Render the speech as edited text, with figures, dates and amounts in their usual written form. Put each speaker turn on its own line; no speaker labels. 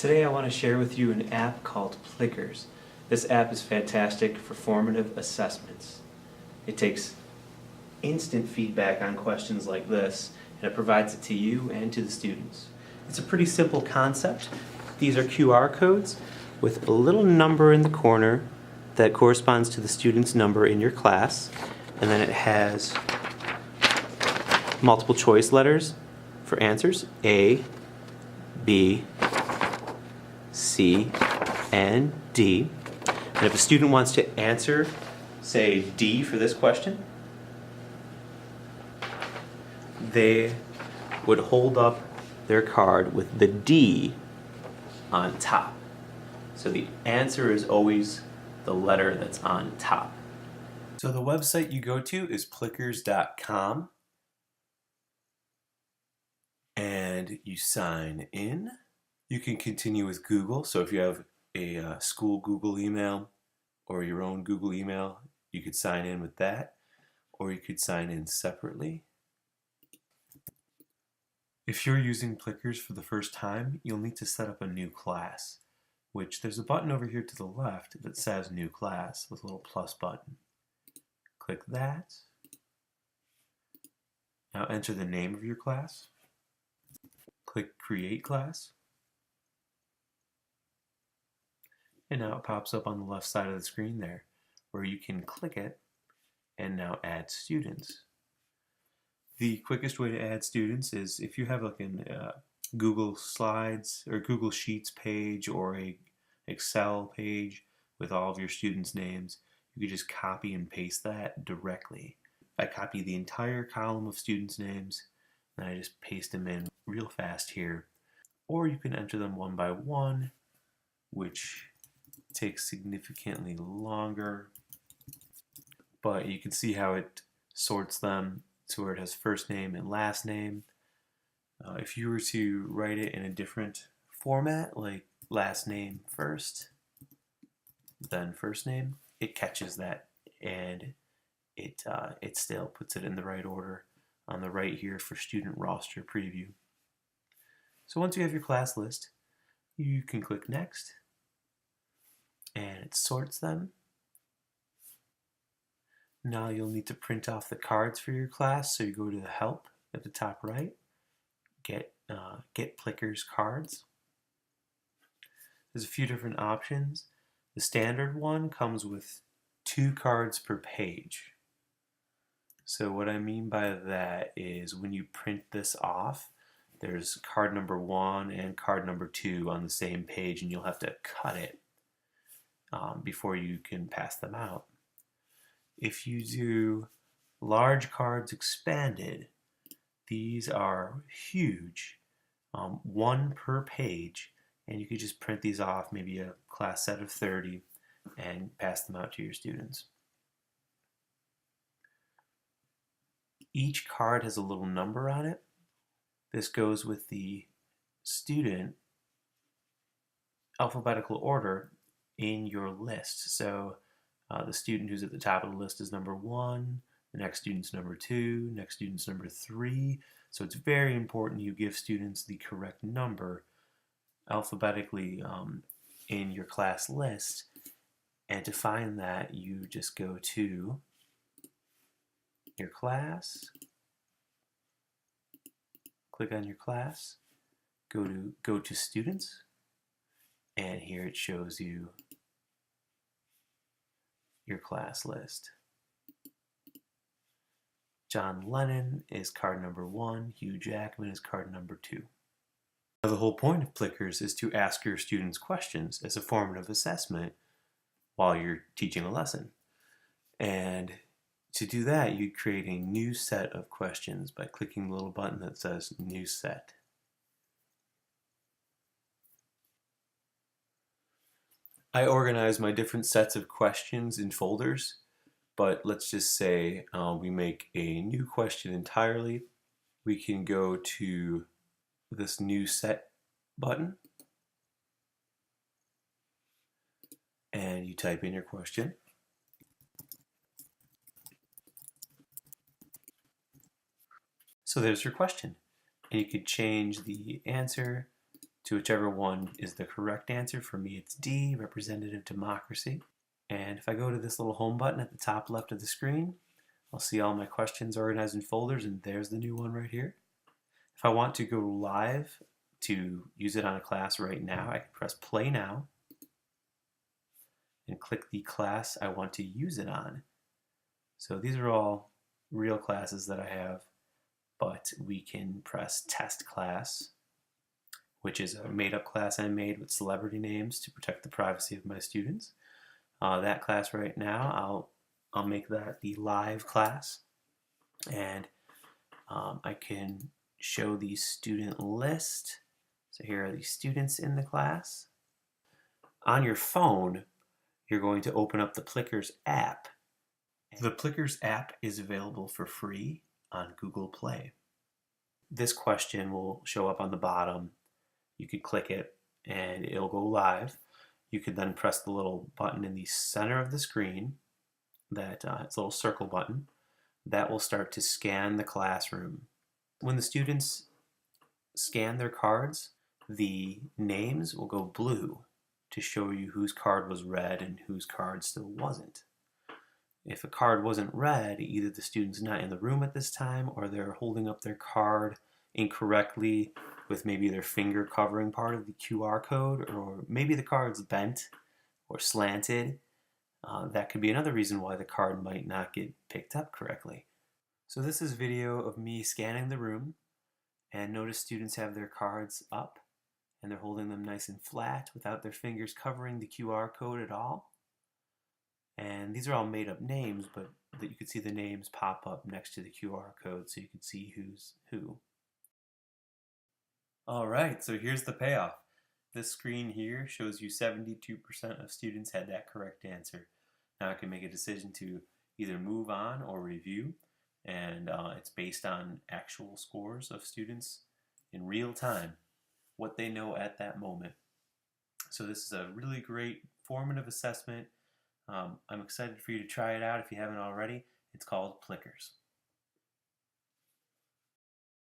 Today I want to share with you an app called Plickers. This app is fantastic for formative assessments. It takes instant feedback on questions like this, and it provides it to you and to the students. It's a pretty simple concept. These are QR codes with a little number in the corner that corresponds to the student's number in your class, and then it has multiple choice letters for answers: A, B, C, and D. And if a student wants to answer, say D for this question, they would hold up their card with the D on top. So the answer is always the letter that's on top. So the website you go to is plickers.com, and you sign in. You can continue with Google, so if you have a school Google email or your own Google email, you could sign in with that, or you could sign in separately. If you're using Plickers for the first time, you'll need to set up a new class, which there's a button over here to the left that says New Class with a little plus button. Click that. Now enter the name of your class. Click Create Class. And now it pops up on the left side of the screen there, where you can click it and now add students. The quickest way to add students is if you have like a Google Slides or Google Sheets page or a Excel page with all of your students' names, you could just copy and paste that directly. I copy the entire column of students' names and I just paste them in real fast here. Or you can enter them one by one, which takes significantly longer, but you can see how it sorts them to where it has first name and last name. If you were to write it in a different format, like last name first, then first name, it catches that and it still puts it in the right order on the right here for student roster preview. So once you have your class list, you can click next and it sorts them. Now you'll need to print off the cards for your class, so you go to the help at the top right, get Plickers cards. There's a few different options. The standard one comes with 2 cards per page. So what I mean by that is when you print this off, there's card number 1 and card number 2 on the same page, and you'll have to cut it before you can pass them out. If you do large cards expanded, these are huge, 1 per page, and you could just print these off, maybe a class set of 30, and pass them out to your students. Each card has a little number on it. This goes with the student alphabetical order in your list. So the student who's at the top of the list is number 1, the next student's number 2, next student's number 3. So it's very important you give students the correct number alphabetically in your class list. And to find that, you just go to your class, click on your class, go to students, and here it shows you your class list. John Lennon is card number 1, Hugh Jackman is card number 2. Now the whole point of Plickers is to ask your students questions as a formative assessment while you're teaching a lesson. And to do that, you create a new set of questions by clicking the little button that says New Set. I organize my different sets of questions in folders, but let's just say we make a new question entirely. We can go to this New Set button, and you type in your question. So there's your question, and you could change the answer to whichever one is the correct answer. For me, it's D, representative democracy. And if I go to this little home button at the top left of the screen, I'll see all my questions organized in folders, and there's the new one right here. If I want to go live to use it on a class right now, I can press play now and click the class I want to use it on. So these are all real classes that I have, but we can press test class, which is a made-up class I made with celebrity names to protect the privacy of my students. That class right now, I'll make that the live class, and I can show the student list. So here are the students in the class. On your phone, you're going to open up the Plickers app. The Plickers app is available for free on Google Play. This question will show up on the bottom. You could click it and it'll go live. You could then press the little button in the center of the screen, it's a little circle button. That will start to scan the classroom. When the students scan their cards, the names will go blue to show you whose card was red and whose card still wasn't. If a card wasn't red, either the student's not in the room at this time, or they're holding up their card incorrectly with maybe their finger covering part of the QR code, or maybe the card's bent or slanted. That could be another reason why the card might not get picked up correctly. So this is video of me scanning the room, and notice students have their cards up and they're holding them nice and flat without their fingers covering the QR code at all. And these are all made up names, but you could see the names pop up next to the QR code so you can see who's who. Alright, so here's the payoff. This screen here shows you 72% of students had that correct answer. Now I can make a decision to either move on or review, and it's based on actual scores of students in real time, what they know at that moment. So this is a really great formative assessment. I'm excited for you to try it out if you haven't already. It's called Plickers.